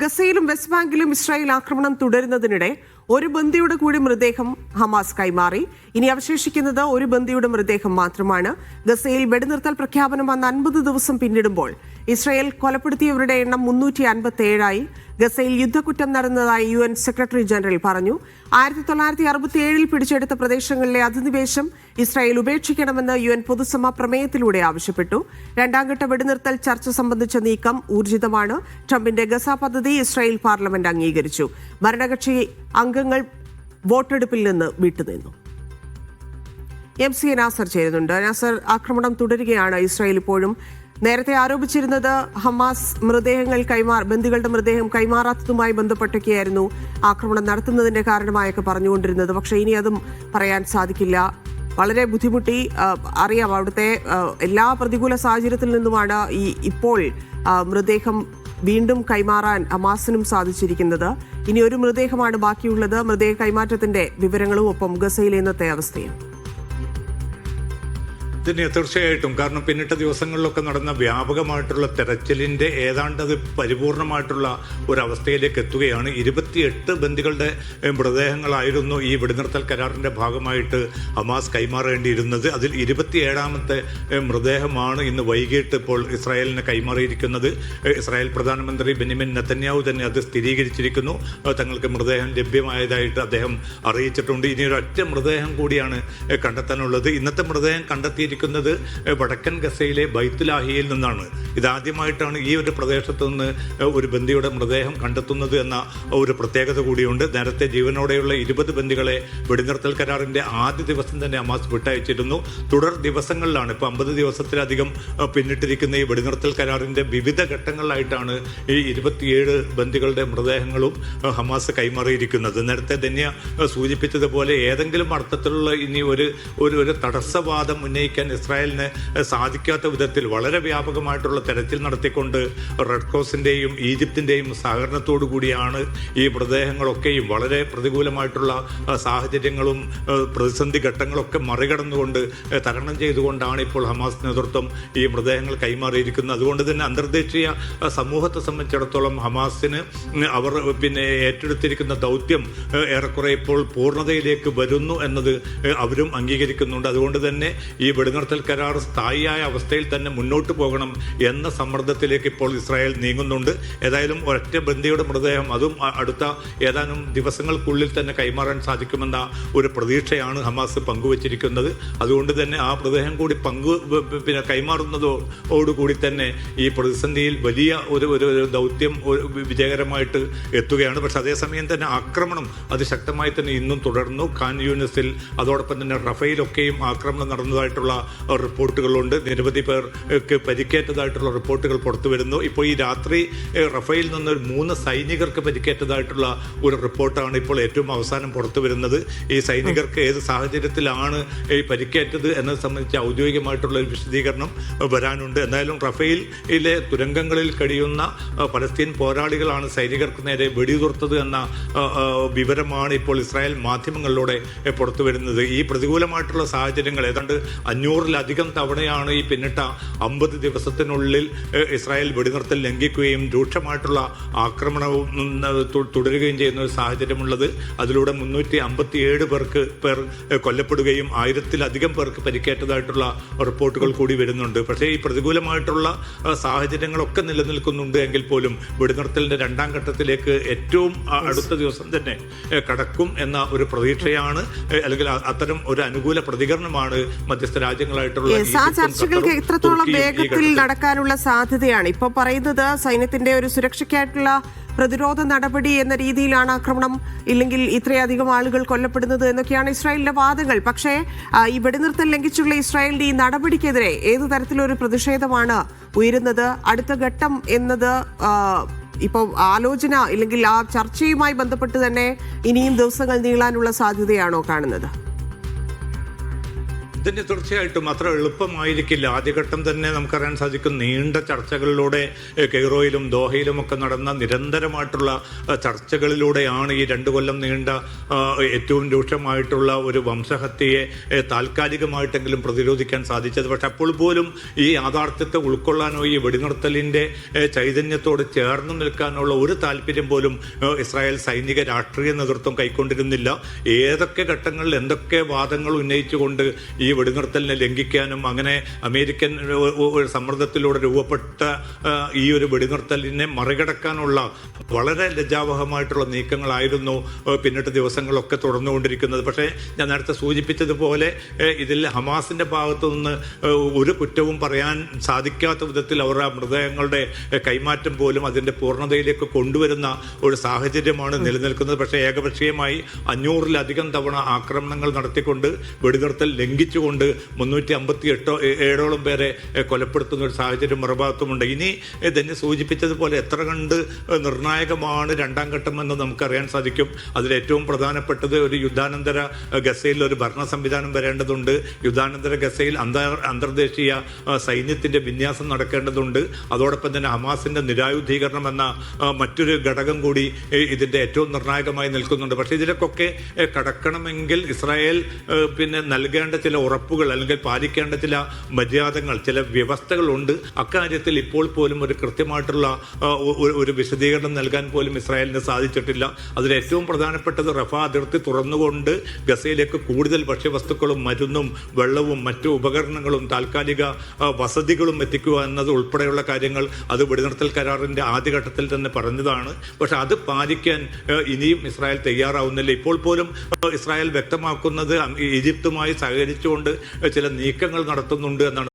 ഗസയിലും west ബാങ്കിലും Israel ആക്രമണം തുടരുന്നതിനിടെ ഒരു ബന്ദിയുടെ കൂടി മൃതദേഹം ഹമാസ് കൈമാറി. ഇനി അവശേഷിക്കുന്നത് ഒരു ബന്ദിയുടെ മൃതദേഹം മാത്രമാണ്. ഗസയിൽ വെടിനിർത്തൽ പ്രഖ്യാപനം വന്ന് 50 ദിവസം പിന്നിടുമ്പോൾ ഇസ്രായേൽ കൊലപ്പെടുത്തിയവരുടെ എണ്ണം 357ആയി. ഗസയിൽ യുദ്ധക്കുറ്റം നടന്നതായി UN സെക്രട്ടറി ജനറൽ പറഞ്ഞു. 1967 പിടിച്ചെടുത്ത പ്രദേശങ്ങളിലെ അധിനിവേശം ഇസ്രായേൽ ഉപേക്ഷിക്കണമെന്ന് UN പൊതുസഭ പ്രമേയത്തിലൂടെ ആവശ്യപ്പെട്ടു. രണ്ടാംഘട്ട വെടിനിർത്തൽ ചർച്ച സംബന്ധിച്ച നീക്കം ഊർജിതമാണ്. ട്രംപിന്റെ ഗസ പദ്ധതി ഇസ്രായേൽ പാർലമെന്റ് അംഗീകരിച്ചു. ഭരണകക്ഷി അംഗങ്ങൾ വോട്ടെടുപ്പിൽ നിന്ന് വിട്ടുനിന്നു. MC നാസർ ചേരുന്നുണ്ട്. നാസർ, ആക്രമണം തുടരുകയാണ്. ഇസ്രായേൽ ഇപ്പോഴും നേരത്തെ ആരോപിച്ചിരുന്നത് ഹമാസ് ബന്ദികളുടെ മൃതദേഹം കൈമാറാത്തതുമായി ബന്ധപ്പെട്ടൊക്കെയായിരുന്നു ആക്രമണം നടത്തുന്നതിന്റെ കാരണമായൊക്കെ പറഞ്ഞുകൊണ്ടിരുന്നത്. പക്ഷേ ഇനി അതും പറയാൻ സാധിക്കില്ല. വളരെ ബുദ്ധിമുട്ടി. അറിയാം, അവിടുത്തെ എല്ലാ പ്രതികൂല സാഹചര്യത്തിൽ നിന്നുമാണ് ഇപ്പോൾ മൃതദേഹം വീണ്ടും കൈമാറാൻ ഹമാസിനും സാധിച്ചിരിക്കുന്നത്. ഇനി ഒരു മൃതദേഹമാണ് ബാക്കിയുള്ളത്. മൃതദേഹ കൈമാറ്റത്തിന്റെ വിവരങ്ങളും ഒപ്പം ഗസയിലെ ഇന്നത്തെ അവസ്ഥയും. ഇതിന് തീർച്ചയായിട്ടും, കാരണം പിന്നിട്ട ദിവസങ്ങളിലൊക്കെ നടന്ന വ്യാപകമായിട്ടുള്ള തെരച്ചിലിന്റെ ഏതാണ്ടത് പരിപൂർണമായിട്ടുള്ള ഒരവസ്ഥയിലേക്ക് എത്തുകയാണ്. 28 ബന്ദികളുടെ മൃതദേഹങ്ങളായിരുന്നു ഈ വെടിനിർത്തൽ കരാറിന്റെ ഭാഗമായിട്ട് ഹമാസ് കൈമാറേണ്ടിയിരുന്നത്. അതിൽ 27ാമത്തെ മൃതദേഹമാണ് ഇന്ന് വൈകിട്ട് ഇപ്പോൾ ഇസ്രായേലിന് കൈമാറിയിരിക്കുന്നത്. ഇസ്രായേൽ പ്രധാനമന്ത്രി ബെന്യാമിൻ നെതന്യാഹു തന്നെ അത് സ്ഥിരീകരിച്ചിരിക്കുന്നു. തങ്ങൾക്ക് മൃതദേഹം ലഭ്യമായതായിട്ട് അദ്ദേഹം അറിയിച്ചിട്ടുണ്ട്. ഇനി ഒരൊറ്റ മൃതദേഹം കൂടിയാണ് കണ്ടെത്താനുള്ളത്. ഇന്നത്തെ മൃതദേഹം കണ്ടെത്തി വടക്കൻ ഗസയിലെ ബൈത്തുലാഹിയിൽ നിന്നാണ്. ഇതാദ്യമായിട്ടാണ് ഈ ഒരു പ്രദേശത്ത് നിന്ന് ഒരു ബന്ദിയുടെ മൃതദേഹം കണ്ടെത്തുന്നത് എന്ന ഒരു പ്രത്യേകത കൂടിയുണ്ട്. നേരത്തെ ജീവനോടെയുള്ള 20 ബന്ദികളെ വെടിനിർത്തൽ കരാറിന്റെ ആദ്യ ദിവസം തന്നെ ഹമാസ് വിട്ടയച്ചിരുന്നു. തുടർ ദിവസങ്ങളിലാണ്, ഇപ്പൊ 50 ദിവസത്തിലധികം പിന്നിട്ടിരിക്കുന്ന ഈ വെടിനിർത്തൽ കരാറിന്റെ വിവിധ ഘട്ടങ്ങളിലായിട്ടാണ് ഈ 27 ബന്ദികളുടെ മൃതദേഹങ്ങളും ഹമാസ് കൈമാറിയിരിക്കുന്നത്. നേരത്തെ ധന്യ സൂചിപ്പിച്ചതുപോലെ ഏതെങ്കിലും അർത്ഥത്തിലുള്ള ഇനി ഒരു തടസ്സവാദം ഉന്നയിക്കാൻ ഇസ്രായേലിന് സാധിക്കാത്ത വിധത്തിൽ വളരെ വ്യാപകമായിട്ടുള്ള തെരച്ചിൽ നടത്തിക്കൊണ്ട് റെഡ് ക്രോസിന്റെയും ഈജിപ്തിന്റെയും സഹകരണത്തോടു കൂടിയാണ് ഈ മൃതദേഹങ്ങളൊക്കെയും വളരെ പ്രതികൂലമായിട്ടുള്ള സാഹചര്യങ്ങളും പ്രതിസന്ധി ഘട്ടങ്ങളൊക്കെ മറികടന്നുകൊണ്ട് തരണം ചെയ്തുകൊണ്ടാണ് ഇപ്പോൾ ഹമാസ് നേതൃത്വം ഈ മൃതദേഹങ്ങൾ കൈമാറിയിരിക്കുന്നത്. അതുകൊണ്ട് തന്നെ അന്തർദേശീയ സമൂഹത്തെ സംബന്ധിച്ചിടത്തോളം ഹമാസിന് അവർ ഏറ്റെടുത്തിരിക്കുന്ന ദൗത്യം ഏറെക്കുറെ ഇപ്പോൾ പൂർണ്ണതയിലേക്ക് വരുന്നു എന്നത് അവരും അംഗീകരിക്കുന്നുണ്ട്. അതുകൊണ്ട് തന്നെ ഈ വെടിനിർത്തൽ കരാർ സ്ഥായിയായ അവസ്ഥയിൽ തന്നെ മുന്നോട്ട് പോകണം എന്ന സമ്മർദ്ദത്തിലേക്ക് ഇപ്പോൾ ഇസ്രായേൽ നീങ്ങുന്നുണ്ട്. ഏതായാലും ഒരൊറ്റ ബന്ദിയുടെ മൃതദേഹം അതും അടുത്ത ഏതാനും ദിവസങ്ങൾക്കുള്ളിൽ തന്നെ കൈമാറാൻ സാധിക്കുമെന്ന ഒരു പ്രതീക്ഷയാണ് ഹമാസ് പങ്കുവച്ചിരിക്കുന്നത്. അതുകൊണ്ട് തന്നെ ആ മൃതദേഹം കൂടി കൈമാറുന്നതോടുകൂടി തന്നെ ഈ പ്രതിസന്ധിയിൽ വലിയ ഒരു ദൗത്യം വിജയകരമായിട്ട് എത്തുകയാണ്. പക്ഷെ അതേസമയം തന്നെ ആക്രമണം അതിശക്തമായി തന്നെ ഇന്നും തുടർന്നു. ഖാൻ യൂനിസിൽ അതോടൊപ്പം തന്നെ റഫേലൊക്കെയും ആക്രമണം നടന്നതായിട്ടുള്ള റിപ്പോർട്ടുകളുണ്ട്. നിരവധി പേർക്ക് പരിക്കേറ്റതായിട്ടുള്ള റിപ്പോർട്ടുകൾ പുറത്തു വരുന്നു. ഇപ്പോൾ ഈ രാത്രി റഫേലിൽ നിന്ന് 3 സൈനികർക്ക് പരിക്കേറ്റതായിട്ടുള്ള ഒരു റിപ്പോർട്ടാണ് ഇപ്പോൾ ഏറ്റവും അവസാനം പുറത്തു വരുന്നത്. ഈ സൈനികർക്ക് ഏത് സാഹചര്യത്തിലാണ് ഈ പരിക്കേറ്റത് എന്നത് സംബന്ധിച്ച് ഔദ്യോഗികമായിട്ടുള്ള ഒരു വിശദീകരണം വരാനുണ്ട്. എന്തായാലും റഫേലിലെ തുരങ്കങ്ങളിൽ കഴിയുന്ന പലസ്തീൻ പോരാളികളാണ് സൈനികർക്ക് നേരെ വെടിയുതിർത്തത് എന്ന വിവരമാണ് ഇപ്പോൾ ഇസ്രായേൽ മാധ്യമങ്ങളിലൂടെ പുറത്തു വരുന്നത്. ഈ പ്രതികൂലമായിട്ടുള്ള സാഹചര്യങ്ങൾ ഏതാണ്ട് 500-ലധികം തവണയാണ് ഈ പിന്നിട്ട 50 ദിവസത്തിനുള്ളിൽ ഇസ്രായേൽ വെടിനിർത്തൽ ലംഘിക്കുകയും രൂക്ഷമായിട്ടുള്ള ആക്രമണവും തുടരുകയും ചെയ്യുന്ന ഒരു സാഹചര്യമുള്ളത്. അതിലൂടെ 357 പേർ കൊല്ലപ്പെടുകയും 1000-ലധികം പേർക്ക് പരിക്കേറ്റതായിട്ടുള്ള റിപ്പോർട്ടുകൾ കൂടി വരുന്നുണ്ട്. പക്ഷേ ഈ പ്രതികൂലമായിട്ടുള്ള സാഹചര്യങ്ങളൊക്കെ നിലനിൽക്കുന്നുണ്ട് എങ്കിൽ പോലും വെടിനിർത്തലിന്റെ രണ്ടാം ഘട്ടത്തിലേക്ക് ഏറ്റവും അടുത്ത ദിവസം തന്നെ കടക്കും എന്ന ഒരു പ്രതീക്ഷയാണ്, അല്ലെങ്കിൽ അത്തരം ഒരു അനുകൂല പ്രതികരണമാണ് മധ്യസ്ഥ രാജ്യങ്ങളായിട്ടുള്ള ചർച്ചകൾക്ക് എത്രത്തോളം വേഗത്തിൽ നടക്കാനുള്ള സാധ്യതയാണ് ഇപ്പോൾ പറയുന്നത്? സൈന്യത്തിന്റെ ഒരു സുരക്ഷയ്ക്കായിട്ടുള്ള പ്രതിരോധ നടപടി എന്ന രീതിയിലാണ് ആക്രമണം, ഇല്ലെങ്കിൽ ഇത്രയധികം ആളുകൾ കൊല്ലപ്പെടുന്നത് എന്നൊക്കെയാണ് ഇസ്രായേലിന്റെ വാദങ്ങൾ. പക്ഷേ ഈ വെടിനിർത്തൽ ലംഘിച്ചുള്ള ഇസ്രായേലിന്റെ ഈ നടപടിക്കെതിരെ ഏതു തരത്തിലൊരു പ്രതിഷേധമാണ് ഉയരുന്നത്? അടുത്ത ഘട്ടം എന്നത് ഇപ്പോൾ ആലോചന ഇല്ലെങ്കിൽ ആ ചർച്ചയുമായി ബന്ധപ്പെട്ട് തന്നെ ഇനിയും ദിവസങ്ങൾ നീളാനുള്ള സാധ്യതയാണോ കാണുന്നത്? ഇതിന് തീർച്ചയായിട്ടും അത്ര എളുപ്പമായിരിക്കില്ല. ആദ്യഘട്ടം തന്നെ നമുക്കറിയാൻ സാധിക്കും, നീണ്ട ചർച്ചകളിലൂടെ കെയ്റോയിലും ദോഹയിലും ഒക്കെ നടന്ന നിരന്തരമായിട്ടുള്ള ചർച്ചകളിലൂടെയാണ് ഈ 2 കൊല്ലം നീണ്ട ഏറ്റവും രൂക്ഷമായിട്ടുള്ള ഒരു വംശഹത്യയെ താൽക്കാലികമായിട്ടെങ്കിലും പ്രതിരോധിക്കാൻ സാധിച്ചത്. പക്ഷെ അപ്പോൾ പോലും ഈ യാഥാർത്ഥ്യത്തെ ഉൾക്കൊള്ളാനോ ഈ വെടിനിർത്തലിന്റെ ചൈതന്യത്തോട് ചേർന്ന് നിൽക്കാനുള്ള ഒരു താല്പര്യം പോലും ഇസ്രായേൽ സൈനിക രാഷ്ട്രീയ നേതൃത്വം കൈക്കൊണ്ടിരുന്നില്ല. ഏതൊക്കെ ഘട്ടങ്ങളിൽ എന്തൊക്കെ വാദങ്ങൾ ഉന്നയിച്ചുകൊണ്ട് ഈ വെടിനിർത്തലിനെ ലംഘിക്കാനും അങ്ങനെ അമേരിക്കൻ ഒരു സമ്മർദ്ദത്തിലൂടെ രൂപപ്പെട്ട ഈ ഒരു വെടിനിർത്തലിനെ മറികടക്കാനുള്ള വളരെ ലജ്ജാവഹമായിട്ടുള്ള നീക്കങ്ങളായിരുന്നു പിന്നിട്ട് ദിവസങ്ങളൊക്കെ തുടർന്നുകൊണ്ടിരിക്കുന്നത്. പക്ഷേ ഞാൻ നേരത്തെ സൂചിപ്പിച്ചതുപോലെ ഇതിൽ ഹമാസിന്റെ ഭാഗത്തു നിന്ന് ഒരു കുറ്റവും പറയാൻ സാധിക്കാത്ത വിധത്തിൽ അവർ ആ മൃതദേഹങ്ങളുടെ കൈമാറ്റം പോലും അതിന്റെ പൂർണ്ണതയിലേക്ക് കൊണ്ടുവരുന്ന ഒരു സാഹചര്യമാണ് നിലനിൽക്കുന്നത്. പക്ഷേ ഏകപക്ഷീയമായി 500-ലധികം തവണ ആക്രമണങ്ങൾ നടത്തിക്കൊണ്ട് വെടിനിർത്തൽ ലംഘിച്ചുകൊണ്ട് 358 പേരെ കൊലപ്പെടുത്തുന്ന ഒരു സാഹചര്യം മറുഭാഗത്തുമുണ്ട്. ഇനി തന്നെ സൂചിപ്പിച്ചതുപോലെ എത്ര കണ്ട് നിർണായകമാണ് 2ാം ഘട്ടം എന്ന് നമുക്കറിയാൻ സാധിക്കും. അതിലേറ്റവും പ്രധാനപ്പെട്ടത് ഒരു യുദ്ധാനന്തര ഗസയിൽ ഒരു ഭരണ സംവിധാനം വരേണ്ടതുണ്ട്. യുദ്ധാനന്തര ഗസയിൽ അന്തർദേശീയ സൈന്യത്തിന്റെ വിന്യാസം നടക്കേണ്ടതുണ്ട്. അതോടൊപ്പം തന്നെ ഹമാസിന്റെ നിരായുധീകരണം എന്ന മറ്റൊരു ഘടകം കൂടി ഇതിന്റെ ഏറ്റവും നിർണായകമായി നിൽക്കുന്നുണ്ട്. പക്ഷേ ഇതിലൊക്കെ കടക്കണമെങ്കിൽ ഇസ്രായേൽ നൽകേണ്ട ചില ഉറപ്പുകൾ അല്ലെങ്കിൽ പാലിക്കേണ്ട ചില മര്യാദകൾ, ചില വ്യവസ്ഥകളുണ്ട്. അക്കാര്യത്തിൽ ഇപ്പോൾ പോലും ഒരു കൃത്യമായിട്ടുള്ള ഒരു വിശദീകരണം നൽകാൻ പോലും ഇസ്രായേലിന് സാധിച്ചിട്ടില്ല. അതിലേറ്റവും പ്രധാനപ്പെട്ടത് റഫ അതിർത്തി തുറന്നുകൊണ്ട് ഗസയിലേക്ക് കൂടുതൽ ഭക്ഷ്യവസ്തുക്കളും മരുന്നും വെള്ളവും മറ്റു ഉപകരണങ്ങളും താൽക്കാലിക വസതികളും എത്തിക്കുക എന്നത് ഉൾപ്പെടെയുള്ള കാര്യങ്ങൾ അത് വെടിനിർത്തൽ കരാറിന്റെ ആദ്യഘട്ടത്തിൽ തന്നെ പറഞ്ഞതാണ്. പക്ഷെ അത് പാലിക്കാൻ ഇനിയും ഇസ്രായേൽ തയ്യാറാവുന്നില്ല. ഇപ്പോൾ പോലും ഇസ്രായേൽ വ്യക്തമാക്കുന്നത് ഈജിപ്തുമായി സഹകരിച്ചുകൊണ്ട് ചില നീക്കങ്ങൾ നടത്തുന്നുണ്ട് എന്നാണ്